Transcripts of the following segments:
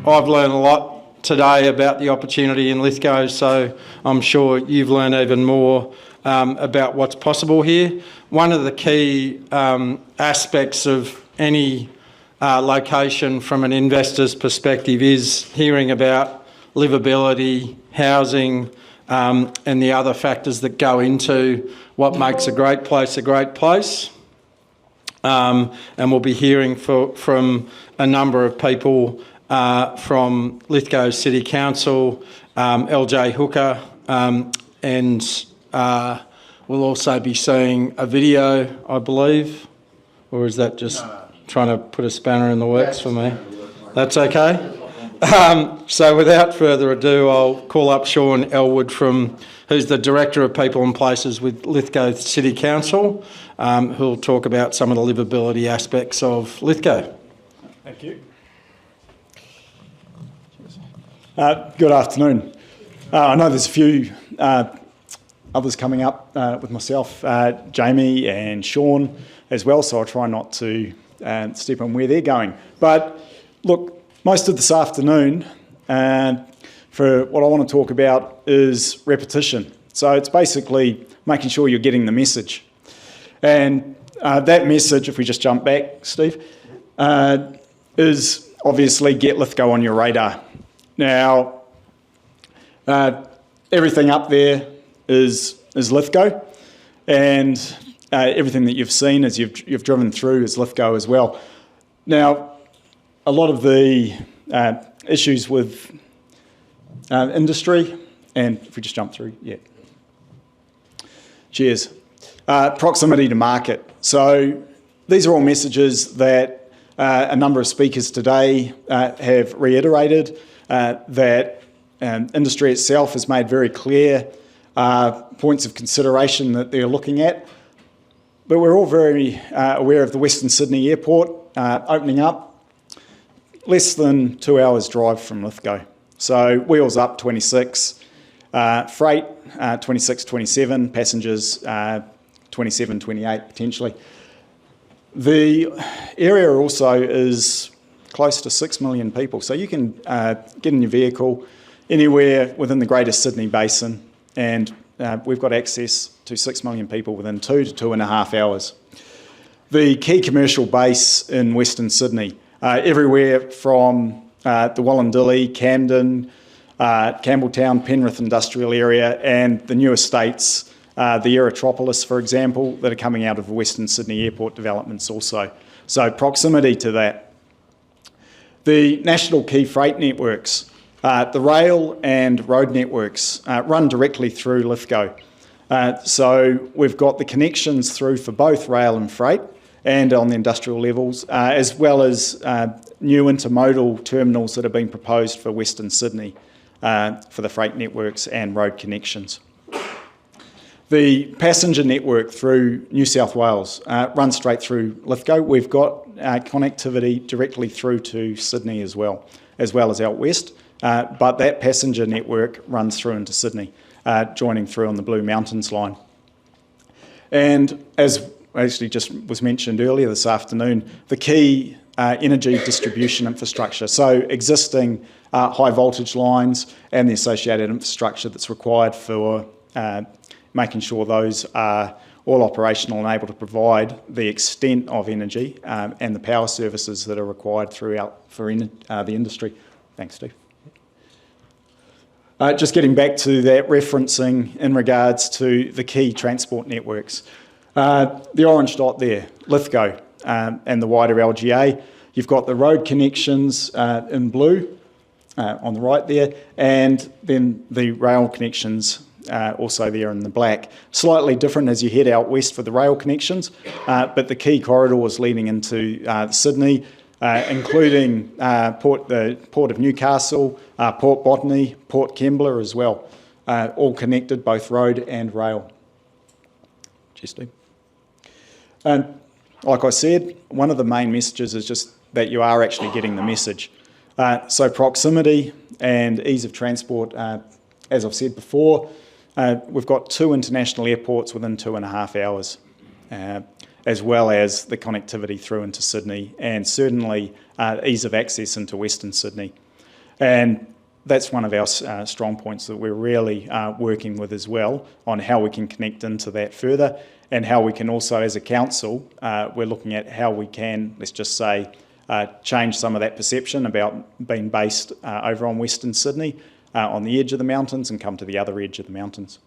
I've learned a lot today about the opportunity in Lithgow, so I'm sure you've learned even more about what's possible here. One of the key aspects of any location from an investor's perspective is hearing about livability, housing, and the other factors that go into what makes a great place a great place. And we'll be hearing from a number of people from Lithgow City Council, LJ Hooker, and we'll also be seeing a video, I believe, or is that just trying to put a spanner in the works for me? That's okay. So without further ado, I'll call up Sean Elwood, who's the Director of People and Places with Lithgow City Council, who'll talk about some of the livability aspects of Lithgow. Thank you. Good afternoon. I know there's a few others coming up with myself, Jamie and Sean as well, so I'll try not to step on where they're going. But look, most of this afternoon, for what I want to talk about is repetition. So it's basically making sure you're getting the message. And that message, if we just jump back, Steve, is obviously get Lithgow on your radar. Now, everything up there is Lithgow, and everything that you've seen as you've driven through is Lithgow as well. Now, a lot of the issues with industry, and if we just jump through, yeah. Cheers. Proximity to market. So these are all messages that a number of speakers today have reiterated, that industry itself has made very clear points of consideration that they're looking at. But we're all very aware of the Western Sydney Airport opening up less than 2 hours drive from Lithgow. So wheels up 26, freight 26, 27, passengers 27, 28 potentially. The area also is close to 6 million people, so you can get in your vehicle anywhere within the Greater Sydney Basin, and we've got access to 6 million people within 2 to 2.5 hours. The key commercial base in Western Sydney, everywhere from the Wallandilly, Camden, Campbelltown, Penrith industrial area, and the new estates, the Aerotropolis, for example, that are coming out of the Western Sydney Airport developments also. So proximity to that. The national key freight networks, the rail and road networks run directly through Lithgow. So we've got the connections through for both rail and freight and on the industrial levels, as well as new intermodal terminals that have been proposed for Western Sydney for the freight networks and road connections. The passenger network through New South Wales runs straight through Lithgow. We've got connectivity directly through to Sydney as well as out west, but that passenger network runs through into Sydney, joining through on the Blue Mountains line. And as actually just was mentioned earlier this afternoon, the key energy distribution infrastructure, so existing high voltage lines and the associated infrastructure that's required for making sure those are all operational and able to provide the extent of energy and the power services that are required throughout for the industry. Thanks, Steve. Just getting back to that referencing in regards to the key transport networks. The orange dot there, Lithgow, and the wider LGA. You've got the road connections in blue on the right there, and then the rail connections also there in the black. Slightly different as you head out west for the rail connections, but the key corridors leading into Sydney, including the Port of Newcastle, Port Botany, Port Kembla as well, all connected, both road and rail. Cheers, Steve. And like I said, one of the main messages is just that you are actually getting the message. So proximity and ease of transport, as I've said before, we've got 2 international airports within 2.5 hours, as well as the connectivity through into Sydney, and certainly ease of access into Western Sydney. And that's one of our strong points that we're really working with as well, on how we can connect into that further, and how we can also, as a council, we're looking at how we can, let's just say, change some of that perception about being based over on Western Sydney, on the edge of the mountains, and come to the other edge of the mountains.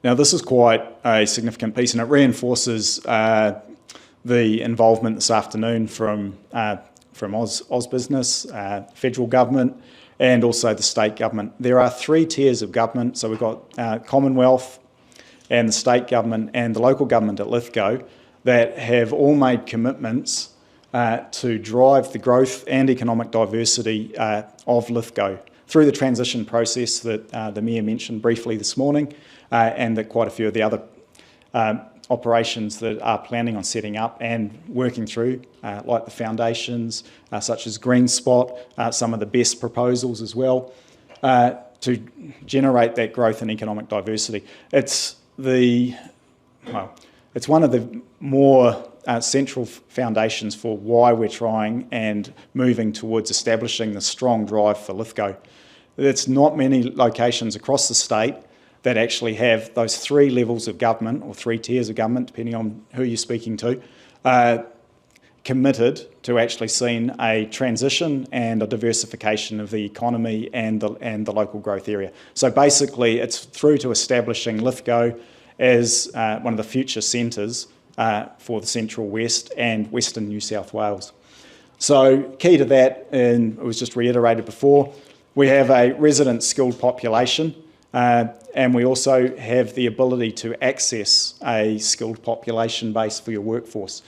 Now, this is quite a significant piece, and it reinforces the involvement this afternoon from Oz Business, federal government, and also the state government. There are 3 tiers of government. So we've got Commonwealth and the state government and the local government at Lithgow that have all made commitments to drive the growth and economic diversity of Lithgow through the transition process that the Mayor mentioned briefly this morning, and that quite a few of the other operations that are planning on setting up and working through, like the foundations, such as Green Spot, some of the best proposals as well, to generate that growth and economic diversity. It's one of the more central foundations for why we're trying and moving towards establishing the strong drive for Lithgow. There's not many locations across the state that actually have those 3 levels of government, or 3 tiers of government, depending on who you're speaking to, committed to actually seeing a transition and a diversification of the economy and the local growth area. So basically, it's through to establishing Lithgow as one of the future centres for the Central West and Western New South Wales. So key to that, and it was just reiterated before, we have a resident skilled population, and we also have the ability to access a skilled population base for your workforce.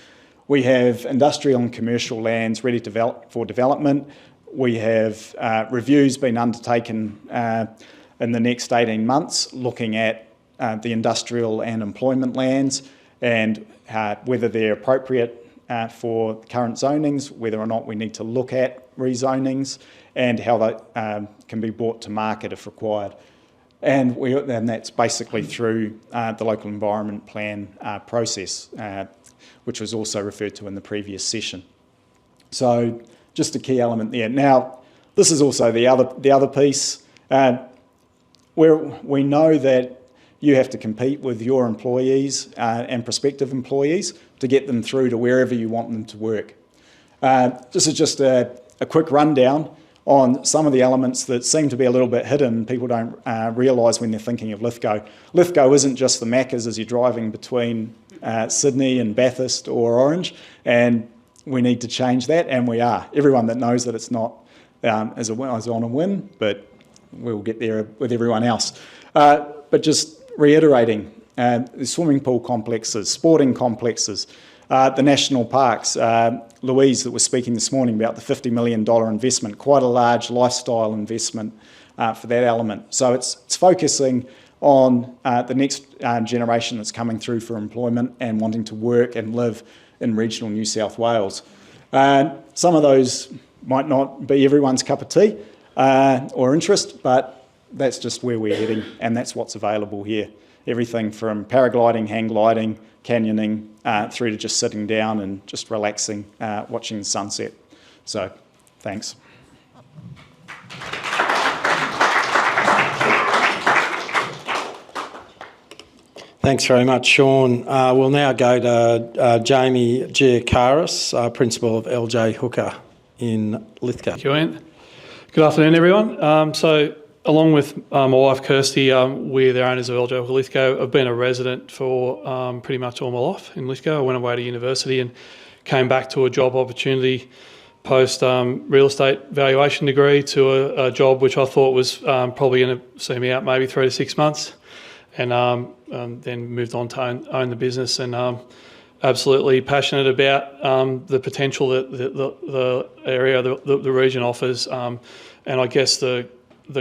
We have industrial and commercial lands ready for development. We have reviews being undertaken in the next 18 months looking at the industrial and employment lands and whether they're appropriate for current zonings, whether or not we need to look at rezonings, and how they can be brought to market if required. And that's basically through the local environment plan process, which was also referred to in the previous session. So just a key element there. Now, this is also the other piece, where we know that you have to compete with your employees and prospective employees to get them through to wherever you want them to work. This is just a quick rundown on some of the elements that seem to be a little bit hidden. People don't realise when they're thinking of Lithgow. Lithgow isn't just the Maccas as you're driving between Sydney and Bathurst or Orange, and we need to change that, and we are. Everyone that knows that it's not is on a win, but we'll get there with everyone else. But just reiterating, the swimming pool complexes, sporting complexes, the national parks. Louise that was speaking this morning about the $50 million investment, quite a large lifestyle investment for that element. So it's focusing on the next generation that's coming through for employment and wanting to work and live in regional New South Wales. Some of those might not be everyone's cup of tea or interest, but that's just where we're heading, and that's what's available here. Everything from paragliding, hang gliding, canyoning, through to just sitting down and just relaxing, watching the sunset. So, thanks. Thanks very much, Sean. We'll now go to Jamie Giacaris, Principal of LJ Hooker in Lithgow. Thank you, Ian. Good afternoon, everyone. So, along with my wife Kirsty, we're the owners of LJ Hooker Lithgow. I've been a resident for pretty much all my life in Lithgow. I went away to university and came back to a job opportunity post real estate valuation degree to a job which I thought was probably going to see me out maybe 3 to 6 months, and then moved on to own the business, and absolutely passionate about the potential that the area, the region offers, and I guess the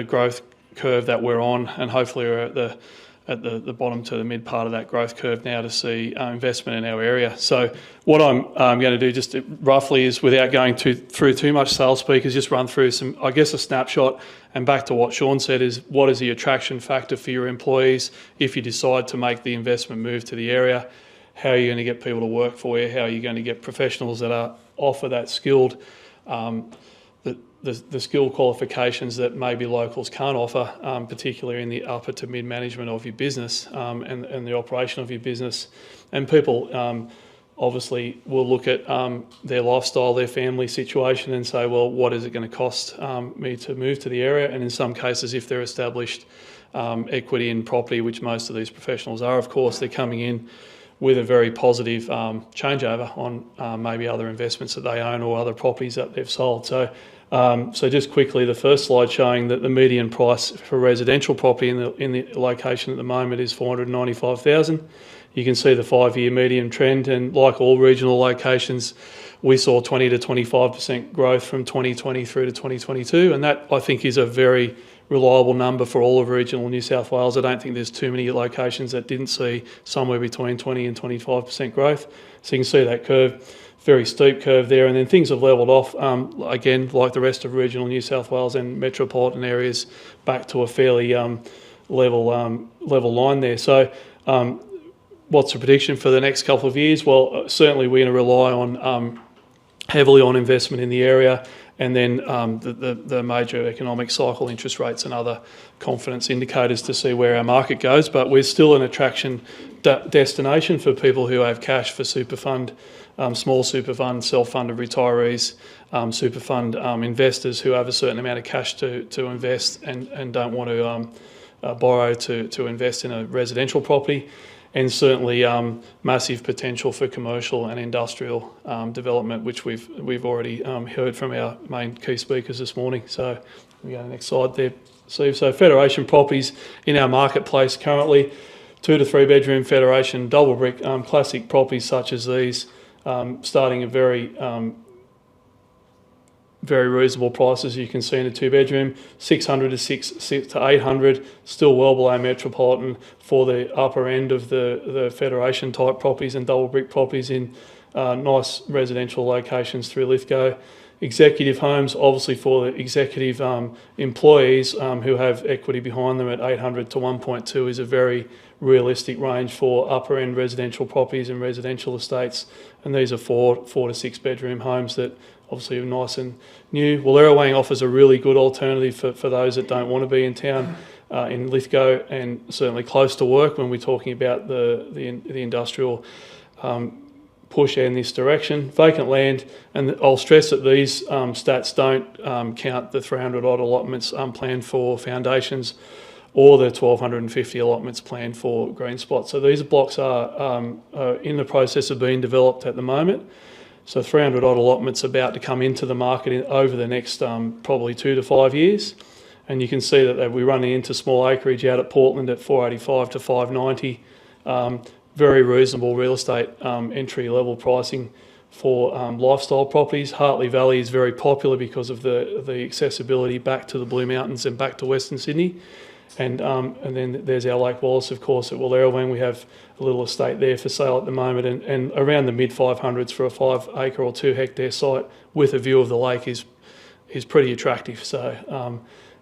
growth curve that we're on, and hopefully we're at the bottom to the mid part of that growth curve now to see investment in our area. So what I'm going to do just roughly is, without going through too much sales speakers, just run through some, I guess, a snapshot, and back to what Sean said, is what is the attraction factor for your employees if you decide to make the investment move to the area? How are you going to get people to work for you? How are you going to get professionals that offer that skilled the skill qualifications that maybe locals can't offer, particularly in the upper to mid management of your business and the operation of your business. And people obviously will look at their lifestyle, their family situation and say, well, what is it going to cost me to move to the area? And in some cases, if they're established equity in property, which most of these professionals are, of course, they're coming in with a very positive changeover on maybe other investments that they own or other properties that they've sold. So just quickly, the first slide showing that the median price for residential property in the location at the moment is $495,000. You can see the 5-year median trend, and like all regional locations, we saw 20 to 25% growth from 2020 through to 2022, and that I think is a very reliable number for all of regional New South Wales. I don't think there's too many locations that didn't see somewhere between 20 and 25% growth. So you can see that curve, very steep curve there, and then things have levelled off, again, like the rest of regional New South Wales and metropolitan areas, back to a fairly level line there. So what's the prediction for the next couple of years? Well, certainly we're going to rely on heavily on investment in the area, and then the major economic cycle, interest rates and other confidence indicators to see where our market goes. But we're still an attraction destination for people who have cash for super fund, small super fund, self-funded retirees, super fund investors who have a certain amount of cash to invest and don't want to borrow to invest in a residential property. And certainly massive potential for commercial and industrial development, which we've already heard from our main key speakers this morning. So we go to the next slide there, Steve. So Federation properties in our marketplace currently, 2 to 3 bedroom Federation double brick classic properties such as these, starting at very reasonable prices. You can see in a 2 bedroom, 600 to 800, still well below metropolitan for the upper end of the Federation type properties and double brick properties in nice residential locations through Lithgow. Executive homes, obviously for the executive employees who have equity behind them at 800 to 1.2 is a very realistic range for upper end residential properties and residential estates. And these are 4 to 6 bedroom homes that obviously are nice and new. Wallerawang offers a really good alternative for those that don't want to be in town in Lithgow, and certainly close to work when we're talking about the industrial push in this direction. Vacant land, and I'll stress that these stats don't count the 300 odd allotments planned for foundations or the 1,250 allotments planned for green spots. So these blocks are in the process of being developed at the moment. So 300 odd allotments about to come into the market over the next probably 2 to 5 years. And you can see that we're running into small acreage out at Portland at 485 to 590. Very reasonable real estate entry level pricing for lifestyle properties. Hartley Valley is very popular because of the accessibility back to the Blue Mountains and back to Western Sydney. And then there's our Lake Wallace, of course, at Wallerawang. We have a little estate there for sale at the moment, and around the mid 500s for a 5 acre or 2 hectare site with a view of the lake is pretty attractive. So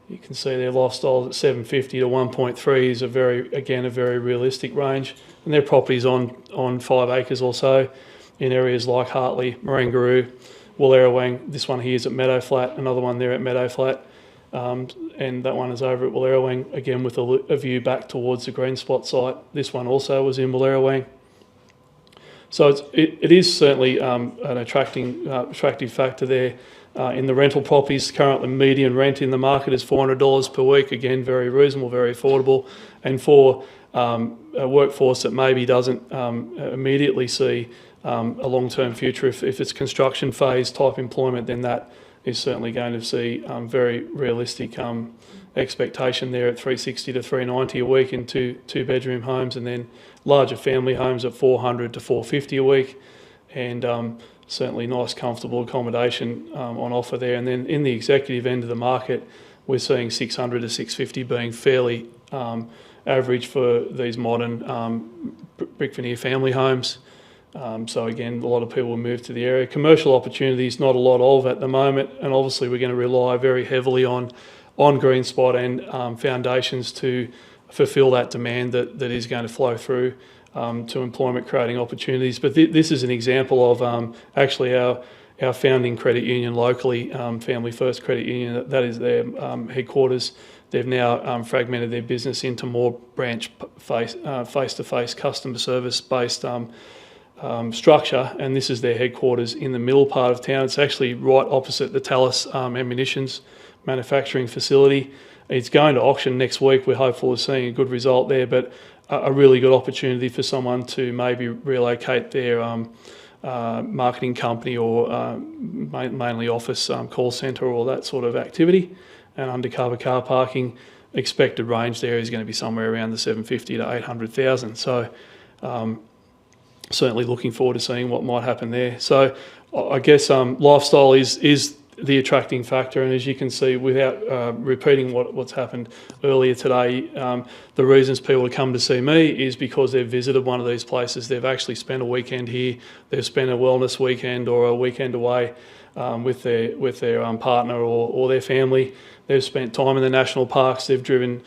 you can see their lifestyle at 750 to 1.3 is a very realistic range, and their properties on 5 acres or so in areas like Hartley, Marangaroo, Wallerawang. This one here is at Meadow Flat, another one there at Meadow Flat. And that one is over at Wallerawang, again with a view back towards the green spot site. This one also was in Wallerawang. So it is certainly an attractive factor there. In the rental properties, currently median rent in the market is $400 per week. Again, very reasonable, very affordable. And for a workforce that maybe doesn't immediately see a long-term future, if it's construction phase type employment, then that is certainly going to see very realistic expectation there at 360 to 390 a week in two bedroom homes, and then larger family homes at 400 to 450 a week, and certainly nice comfortable accommodation on offer there. And then in the executive end of the market, we're seeing 600 to 650 being fairly average for these modern brick veneer family homes. So again, a lot of people will move to the area. Commercial opportunities, not a lot of at the moment, and obviously we're going to rely very heavily on green spot and foundations to fulfil that demand that is going to flow through to employment creating opportunities. But this is an example of actually our our founding credit union locally, Family First Credit Union, that is their headquarters. They've now fragmented their business into more branch face-to-face customer service based structure, and this is their headquarters in the middle part of town. It's actually right opposite the Tallis ammunitions manufacturing facility. It's going to auction next week. We're hopeful of seeing a good result there, but a really good opportunity for someone to maybe relocate their marketing company or mainly office call centre or that sort of activity. And undercover car parking, expected range there is going to be somewhere around the 750 to 800,000. So certainly looking forward to seeing what might happen there. So I guess lifestyle is the attracting factor, and as you can see, without repeating what's happened earlier today, the reasons people come to see me is because they've visited one of these places. They've actually spent a weekend here, they've spent a wellness weekend or a weekend away with their partner or their family. They've spent time in the national parks, they've driven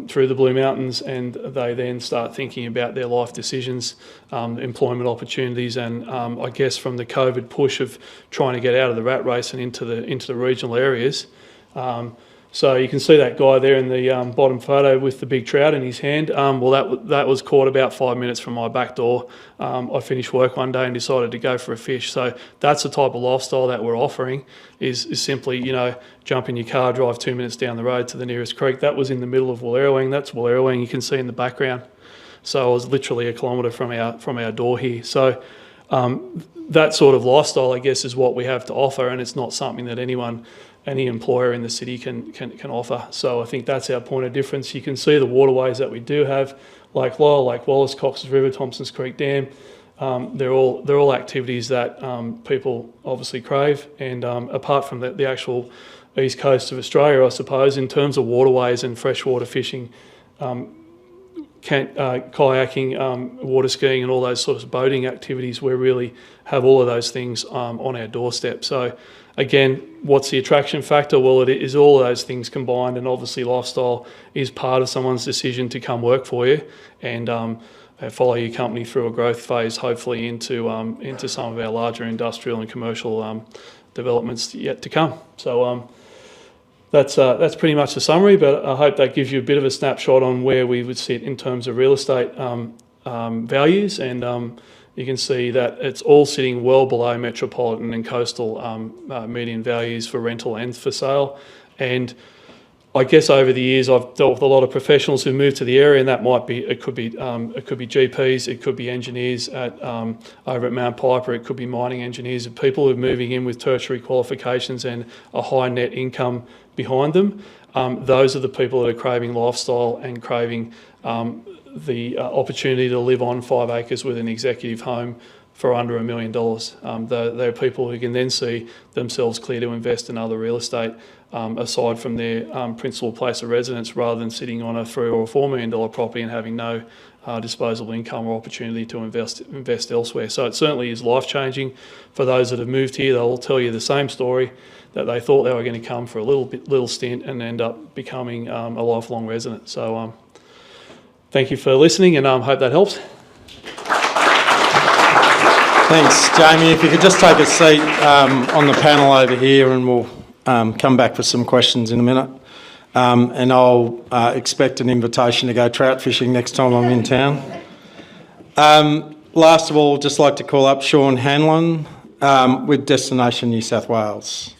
through the Blue Mountains, and they then start thinking about their life decisions, employment opportunities, and I guess from the COVID push of trying to get out of the rat race and into the regional areas. So you can see that guy there in the bottom photo with the big trout in his hand. Well, that was caught about 5 minutes from my back door. I finished work one day and decided to go for a fish. So that's the type of lifestyle that we're offering, is simply, jump in your car, drive 2 minutes down the road to the nearest creek. That was in the middle of Wallerawang. That's Wallerawang, you can see in the background. So I was literally a kilometre from our door here. So that sort of lifestyle, I guess, is what we have to offer, and it's not something that any employer in the city can offer. So I think that's our point of difference. You can see the waterways that we do have, Lake Lyell, Lake Wallace, Cox's River, Thompsons Creek Dam. They're all activities that people obviously crave. And apart from the actual east coast of Australia, I suppose, in terms of waterways and freshwater fishing, kayaking, water skiing, and all those sorts of boating activities, we really have all of those things on our doorstep. So again, what's the attraction factor? Well, it is all of those things combined, and obviously lifestyle is part of someone's decision to come work for you and follow your company through a growth phase, hopefully into some of our larger industrial and commercial developments yet to come. So that's pretty much the summary, but I hope that gives you a bit of a snapshot on where we would sit in terms of real estate values, and you can see that it's all sitting well below metropolitan and coastal median values for rental and for sale. And I guess over the years I've dealt with a lot of professionals who moved to the area, and that it could be GPs, it could be engineers over at Mount Piper, it could be mining engineers, and people who are moving in with tertiary qualifications and a high net income behind them. Those are the people that are craving lifestyle and craving the opportunity to live on 5 acres with an executive home for under $1 million. They're people who can then see themselves clear to invest in other real estate aside from their principal place of residence, rather than sitting on a $3 or $4 million property and having no disposable income or opportunity to invest elsewhere. So it certainly is life-changing for those that have moved here. They'll tell you the same story, that they thought they were going to come for a little stint and end up becoming a lifelong resident. So thank you for listening, and hope that helps. Thanks, Jamie. If you could just take a seat on the panel over here, and we'll come back with some questions in a minute. And I'll expect an invitation to go trout fishing next time I'm in town. Last of all, just like to call up Sean Hanlon with Destination New South Wales.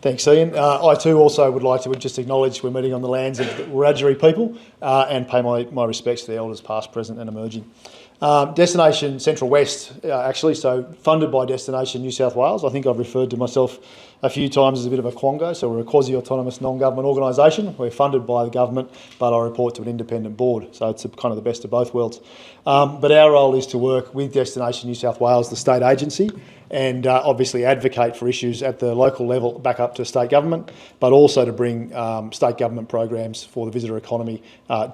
Thanks, Ian. I too also would like to just acknowledge we're meeting on the lands of the Wiradjuri people and pay my respects to the elders past, present and emerging. Destination Central West, actually, so funded by Destination New South Wales. I think I've referred to myself a few times as a bit of a quongo, so we're a quasi-autonomous non-government organisation. We're funded by the government, but I report to an independent board, so it's kind of the best of both worlds. But our role is to work with Destination New South Wales, the state agency, and obviously advocate for issues at the local level back up to state government, but also to bring state government programs for the visitor economy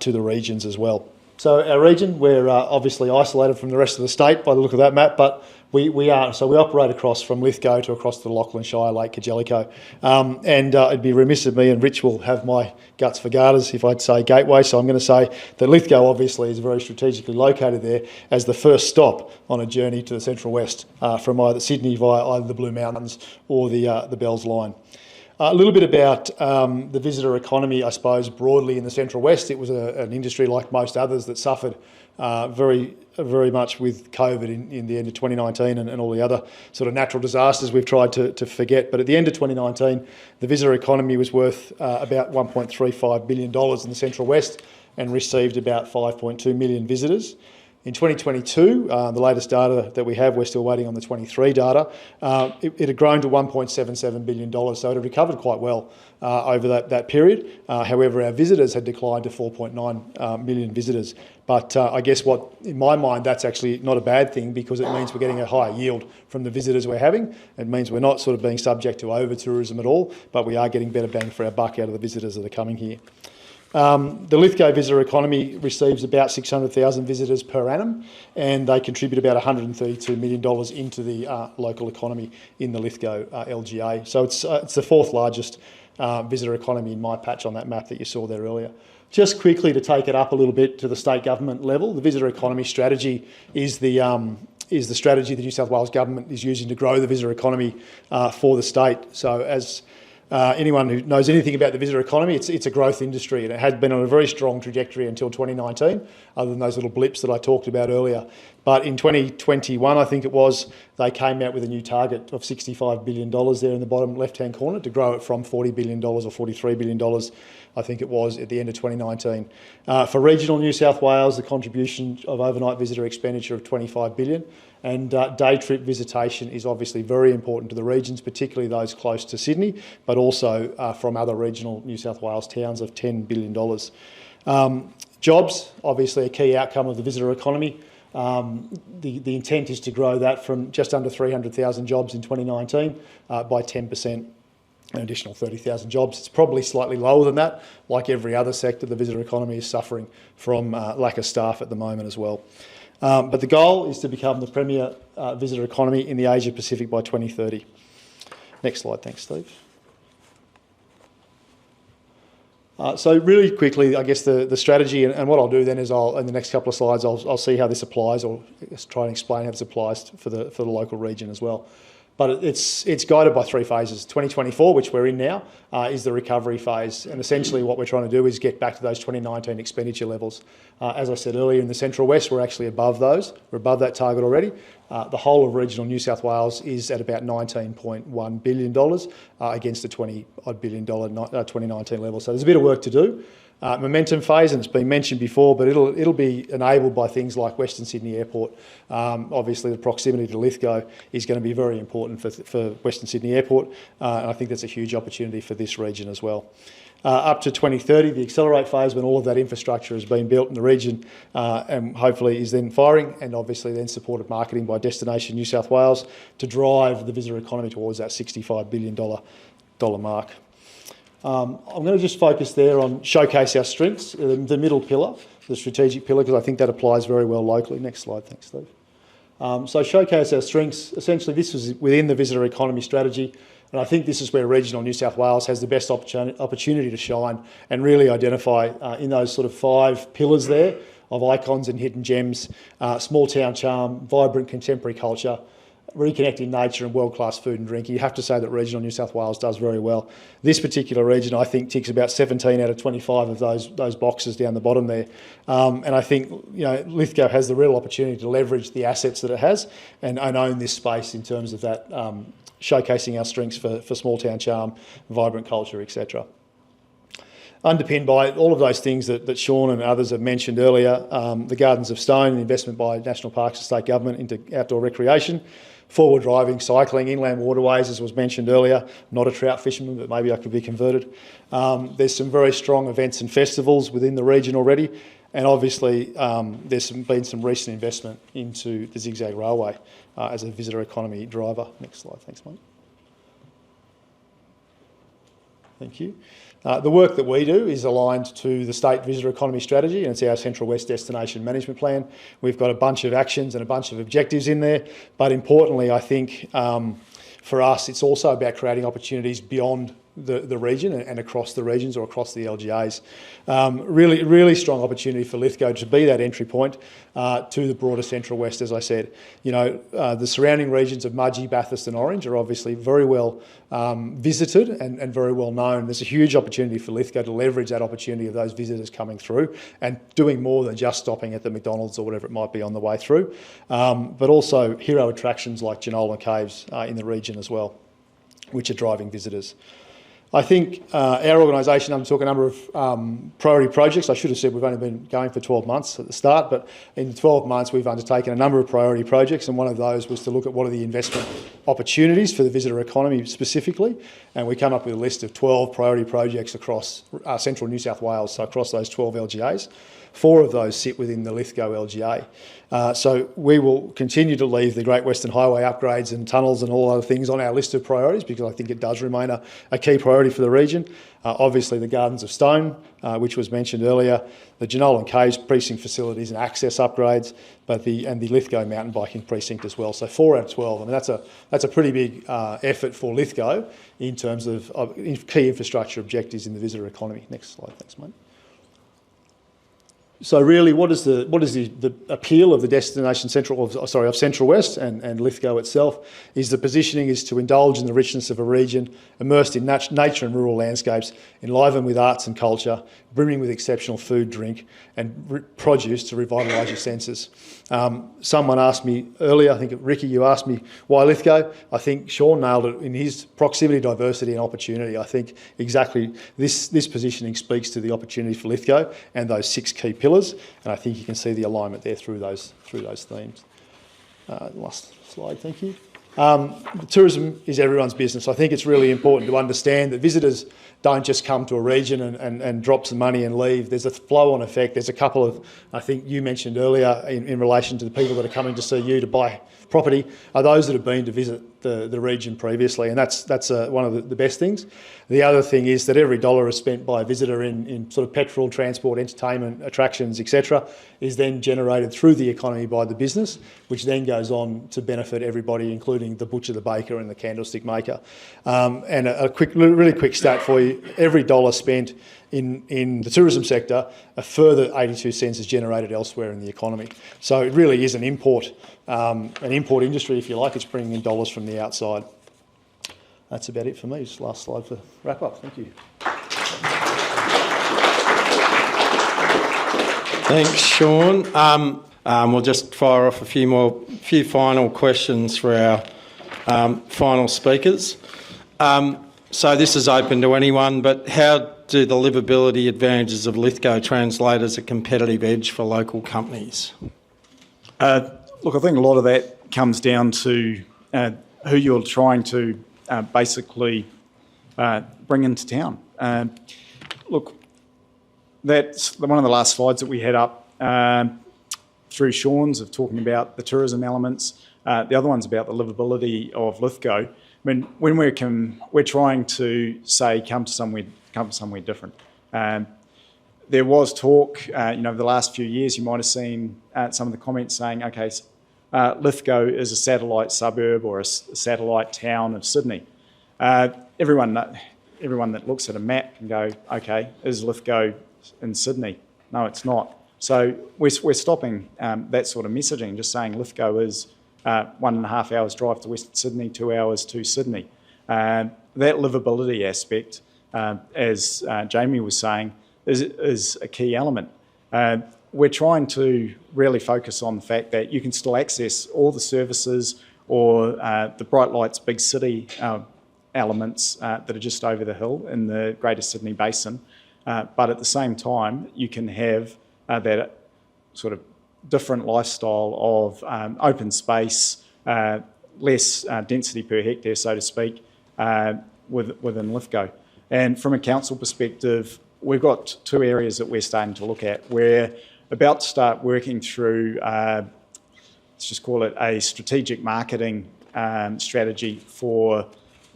to the regions as well. So our region, we're obviously isolated from the rest of the state by the look of that map, but we operate across from Lithgow to across the Lachlan Shire, Lake Kajellico. It'd be remiss of me, and Rich will have my guts for garters if I'd say Gateway, so I'm going to say that Lithgow obviously is very strategically located there as the first stop on a journey to the Central West from either Sydney via either the Blue Mountains or the Bells Line. A little bit about the visitor economy, I suppose, broadly in the Central West. It was an industry like most others that suffered very much with COVID in the end of 2019 and all the other sort of natural disasters we've tried to forget. But at the end of 2019, the visitor economy was worth about $1.35 billion in the Central West and received about 5.2 million visitors. In 2022, the latest data that we have, we're still waiting on the 23 data, it had grown to $1.77 billion, so it had recovered quite well over that period. However, our visitors had declined to 4.9 million visitors. But I guess in my mind, that's actually not a bad thing because it means we're getting a higher yield from the visitors we're having. It means we're not sort of being subject to over-tourism at all, but we are getting better bang for our buck out of the visitors that are coming here. The Lithgow visitor economy receives about 600,000 visitors per annum, and they contribute about $132 million into the local economy in the Lithgow LGA. So it's the fourth largest visitor economy in my patch on that map that you saw there earlier. Just quickly to take it up a little bit to the state government level, the visitor economy strategy is the strategy the New South Wales government is using to grow the visitor economy for the state. So as anyone who knows anything about the visitor economy, it's a growth industry, and it had been on a very strong trajectory until 2019, other than those little blips that I talked about earlier. But in 2021, I think it was, they came out with a new target of $65 billion there in the bottom left-hand corner to grow it from $40 billion or $43 billion, I think it was, at the end of 2019. For regional New South Wales, the contribution of overnight visitor expenditure of $25 billion. And day trip visitation is obviously very important to the regions, particularly those close to Sydney, but also from other regional New South Wales towns of $10 billion. Jobs, obviously a key outcome of the visitor economy. The intent is to grow that from just under 300,000 jobs in 2019 by 10%, an additional 30,000 jobs. It's probably slightly lower than that. Like every other sector, the visitor economy is suffering from lack of staff at the moment as well. But the goal is to become the premier visitor economy in the Asia Pacific by 2030. Next slide, thanks, Steve. So really quickly, I guess the strategy, and what I'll do then is in the next couple of slides, I'll see how this applies, or try and explain how this applies for the local region as well. But it's guided by three phases. 2024, which we're in now, is the recovery phase. And essentially what we're trying to do is get back to those 2019 expenditure levels. As I said earlier, in the Central West, we're actually above those. We're above that target already. The whole of regional New South Wales is at about $19.1 billion against the $20-odd billion 2019 level. So there's a bit of work to do. Momentum phase, and it's been mentioned before, but it'll be enabled by things like Western Sydney Airport. Obviously, the proximity to Lithgow is going to be very important for Western Sydney Airport, and I think that's a huge opportunity for this region as well. Up to 2030, the accelerate phase, when all of that infrastructure has been built in the region and hopefully is then firing, and obviously then supported marketing by Destination New South Wales to drive the visitor economy towards that $65 billion mark. I'm going to just focus there on showcase our strengths, the middle pillar, the strategic pillar, because I think that applies very well locally. Next slide, thanks, Steve. So showcase our strengths. Essentially, this was within the visitor economy strategy, and I think this is where regional New South Wales has the best opportunity to shine and really identify in those sort of five pillars there of icons and hidden gems, small town charm, vibrant contemporary culture, reconnecting nature and world-class food and drink. You have to say that regional New South Wales does very well. This particular region, I think, ticks about 17 out of 25 of those boxes down the bottom there. And I think Lithgow has the real opportunity to leverage the assets that it has and own this space in terms of that, showcasing our strengths for small town charm, vibrant culture, etc. Underpinned by all of those things that Sean and others have mentioned earlier, the Gardens of Stone, the investment by National Parks and State Government into outdoor recreation, forward driving, cycling, inland waterways, as was mentioned earlier. Not a trout fisherman, but maybe I could be converted. There's some very strong events and festivals within the region already, and obviously there's been some recent investment into the Zigzag Railway as a visitor economy driver. Next slide, thanks, mate. Thank you. The work that we do is aligned to the State Visitor Economy Strategy, and it's our Central West Destination Management Plan. We've got a bunch of actions and a bunch of objectives in there, but importantly, I think for us, it's also about creating opportunities beyond the region and across the regions or across the LGAs. Really strong opportunity for Lithgow to be that entry point to the broader Central West, as I said. The surrounding regions of Mudgee, Bathurst and Orange are obviously very well visited and very well known. There's a huge opportunity for Lithgow to leverage that opportunity of those visitors coming through and doing more than just stopping at the McDonald's or whatever it might be on the way through, but also hero attractions like Genolan Caves in the region as well, which are driving visitors. I think our organisation undertook a number of priority projects. I should have said we've only been going for 12 months at the start, but in 12 months we've undertaken a number of priority projects, and one of those was to look at what are the investment opportunities for the visitor economy specifically, and we come up with a list of 12 priority projects across central New South Wales, so across those 12 LGAs. 4 of those sit within the Lithgow LGA. So we will continue to leave the Great Western Highway upgrades and tunnels and all other things on our list of priorities, because I think it does remain a key priority for the region. Obviously the Gardens of Stone, which was mentioned earlier, the Genolan Caves precinct facilities and access upgrades, and the Lithgow mountain biking precinct as well. So 4 out of 12. I mean, that's a pretty big effort for Lithgow in terms of key infrastructure objectives in the visitor economy. Next slide, thanks, mate. So really, what is the appeal of the destination of Central West and Lithgow itself? Is the positioning is to indulge in the richness of a region immersed in nature and rural landscapes, enlivened with arts and culture, brimming with exceptional food, drink, and produce to revitalise your senses. Someone asked me earlier, I think Ricky, you asked me why Lithgow. I think Sean nailed it in his proximity, diversity, and opportunity. I think exactly this positioning speaks to the opportunity for Lithgow and those 6 key pillars, and I think you can see the alignment there through those themes. Last slide, thank you. Tourism is everyone's business. I think it's really important to understand that visitors don't just come to a region and drop some money and leave. There's a flow-on effect. There's a couple of, I think you mentioned earlier in relation to the people that are coming to see you to buy property, are those that have been to visit the region previously, and that's one of the best things. The other thing is that every dollar is spent by a visitor in sort of petrol, transport, entertainment, attractions, etc., is then generated through the economy by the business, which then goes on to benefit everybody, including the butcher, the baker and the candlestick maker. And a really quick stat for you, every dollar spent in the tourism sector, a further 82 cents is generated elsewhere in the economy. So it really is an import industry, if you like. It's bringing in dollars from the outside. That's about it for me. Just last slide for wrap up. Thank you. Thanks, Sean. We'll just fire off a few final questions for our final speakers. So this is open to anyone, but how do the livability advantages of Lithgow translate as a competitive edge for local companies? Look, I think a lot of that comes down to who you're trying to basically bring into town. Look, that's one of the last slides that we had up through Sean's of talking about the tourism elements. The other one's about the livability of Lithgow. I mean, when we're trying to say come to somewhere different. There was talk, over the last few years, you might have seen some of the comments saying, okay, Lithgow is a satellite suburb or a satellite town of Sydney. Everyone that looks at a map can go, okay, is Lithgow in Sydney? No, it's not. So we're stopping that sort of messaging, just saying Lithgow is 1.5 hours drive to Western Sydney, 2 hours to Sydney. That livability aspect, as Jamie was saying, is a key element. We're trying to really focus on the fact that you can still access all the services or the bright lights, big city elements that are just over the hill in the Greater Sydney Basin, but at the same time you can have that sort of different lifestyle of open space, less density per hectare, so to speak, within Lithgow. And from a council perspective, we've got 2 areas that we're starting to look at. We're about to start working through, let's just call it a strategic marketing strategy for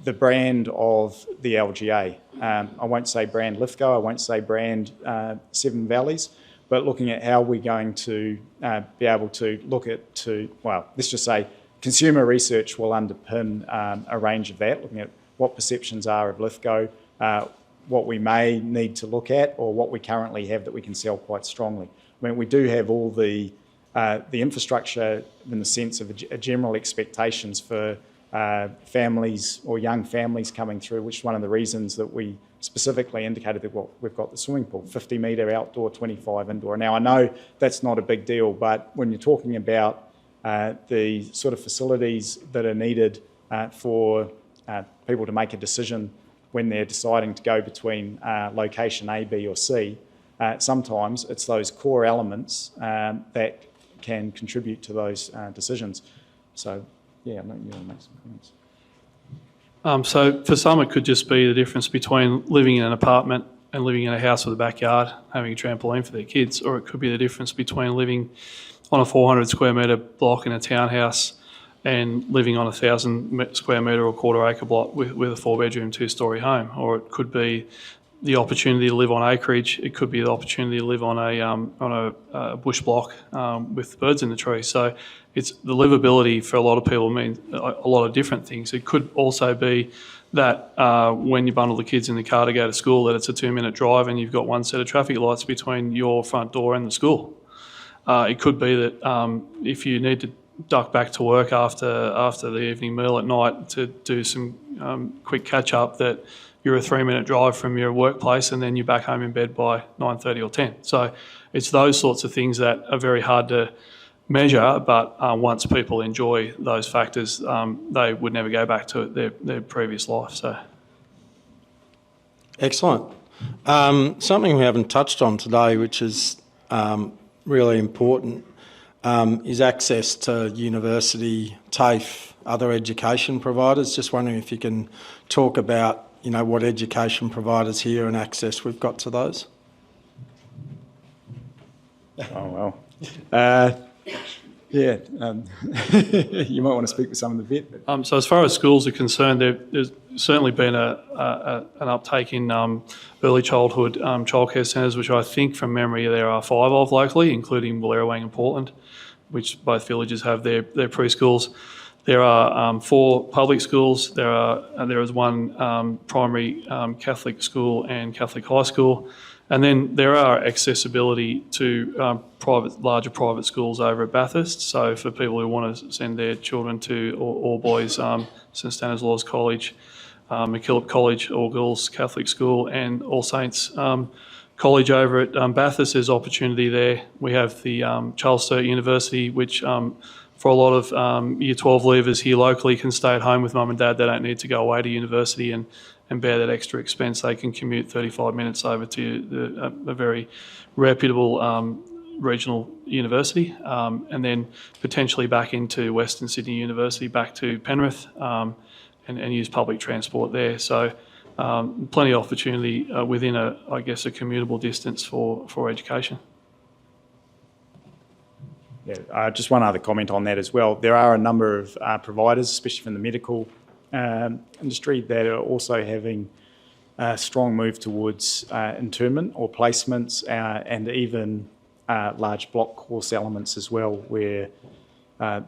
the brand of the LGA. I won't say brand Lithgow, I won't say brand Seven Valleys, but looking at how we're going to be able to look at let's just say consumer research will underpin a range of that, looking at what perceptions are of Lithgow, what we may need to look at, or what we currently have that we can sell quite strongly. I mean, we do have all the infrastructure in the sense of a general expectations for families or young families coming through, which is one of the reasons that we specifically indicated that we've got the swimming pool, 50 metre outdoor, 25 indoor. Now, I know that's not a big deal, but when you're talking about the sort of facilities that are needed for people to make a decision when they're deciding to go between location A, B or C, sometimes it's those core elements that can contribute to those decisions. So, yeah, I know you want to make some comments. So for some, it could just be the difference between living in an apartment and living in a house with a backyard, having a trampoline for their kids, or it could be the difference between living on a 400 square metre block in a townhouse and living on a 1,000 square metre or quarter acre block with a 4-bedroom, 2-storey home. Or it could be the opportunity to live on acreage. It could be the opportunity to live on a bush block with birds in the trees. So it's the livability for a lot of people means a lot of different things. It could also be that when you bundle the kids in the car to go to school, that it's a 2-minute drive and you've got one set of traffic lights between your front door and the school. It could be that if you need to duck back to work after the evening meal at night to do some quick catch up, that you're a 3-minute drive from your workplace and then you're back home in bed by 9:30 or 10. So it's those sorts of things that are very hard to measure, but once people enjoy those factors, they would never go back to their previous life. So, Excellent. Something we haven't touched on today, which is really important, is access to university, TAFE, other education providers. Just wondering if you can talk about, what education providers here and access we've got to those. Oh, well. Yeah, you might want to speak with some of the vet. So as far as schools are concerned, there's certainly been an uptake in early childhood childcare centres, which I think from memory there are 5 of locally, including Wallerawang and Portland, which both villages have their preschools. There are 4 public schools. There is one primary Catholic school and Catholic high school. And then there are accessibility to larger private schools over at Bathurst. So for people who want to send their children to all boys, St Stanislaus College, MacKillop College, all girls Catholic school, and All Saints College over at Bathurst, there's opportunity there. We have the Charles Sturt University, which for a lot of Year 12 leavers here locally can stay at home with mum and dad. They don't need to go away to university and bear that extra expense. They can commute 35 minutes over to a very reputable regional university, and then potentially back into Western Sydney University, back to Penrith, and use public transport there. So plenty of opportunity within a commutable distance for education. Yeah, just one other comment on that as well. There are a number of providers, especially from the medical industry, that are also having a strong move towards internment or placements, and even large block course elements as well, where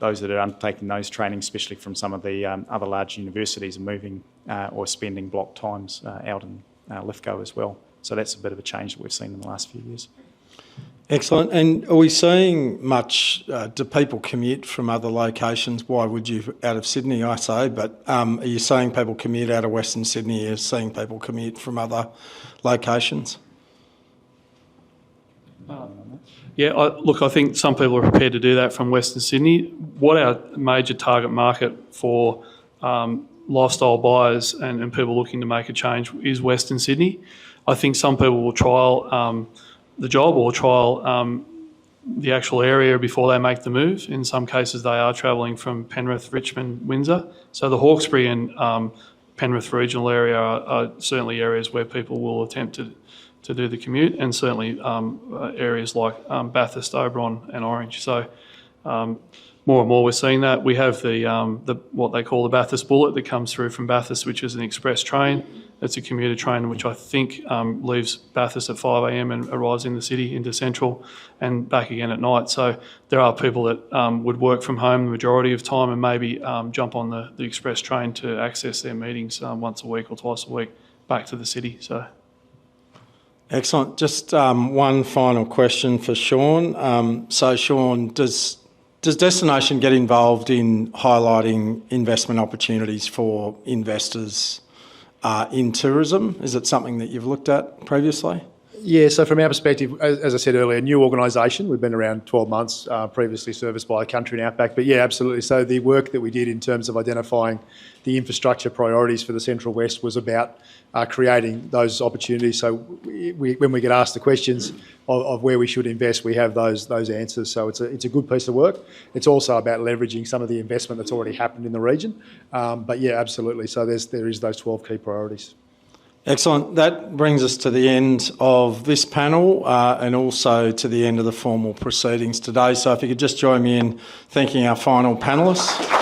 those that are undertaking those trainings, especially from some of the other large universities, are moving or spending block times out in Lithgow as well. So that's a bit of a change that we've seen in the last few years. Excellent. And are we seeing much, do people commute from other locations? Why would you out of Sydney, I say, but are you seeing people commute out of Western Sydney? Are you seeing people commute from other locations? I think some people are prepared to do that from Western Sydney. What our major target market for lifestyle buyers and people looking to make a change is Western Sydney. I think some people will trial the job or trial the actual area before they make the move. In some cases, they are travelling from Penrith, Richmond, Windsor. So the Hawkesbury and Penrith regional area are certainly areas where people will attempt to do the commute, and certainly areas like Bathurst, Oberon and Orange. So more and more we're seeing that. We have the what they call the Bathurst Bullet that comes through from Bathurst, which is an express train. It's a commuter train which I think leaves Bathurst at 5 a.m. and arrives in the city into Central and back again at night. So there are people that would work from home the majority of time and maybe jump on the express train to access their meetings once a week or twice a week back to the city. So. Excellent. Just one final question for Sean. So Sean, does Destination get involved in highlighting investment opportunities for investors in tourism? Is it something that you've looked at previously? Yeah, so from our perspective, as I said earlier, new organisation. We've been around 12 months, previously serviced by a country and outback. But yeah, absolutely. So the work that we did in terms of identifying the infrastructure priorities for the Central West was about creating those opportunities. So when we get asked the questions of where we should invest, we have those answers. So it's a good piece of work. It's also about leveraging some of the investment that's already happened in the region. But yeah, absolutely. So there is those 12 key priorities. Excellent. That brings us to the end of this panel and also to the end of the formal proceedings today. So if you could just join me in thanking our final panellists.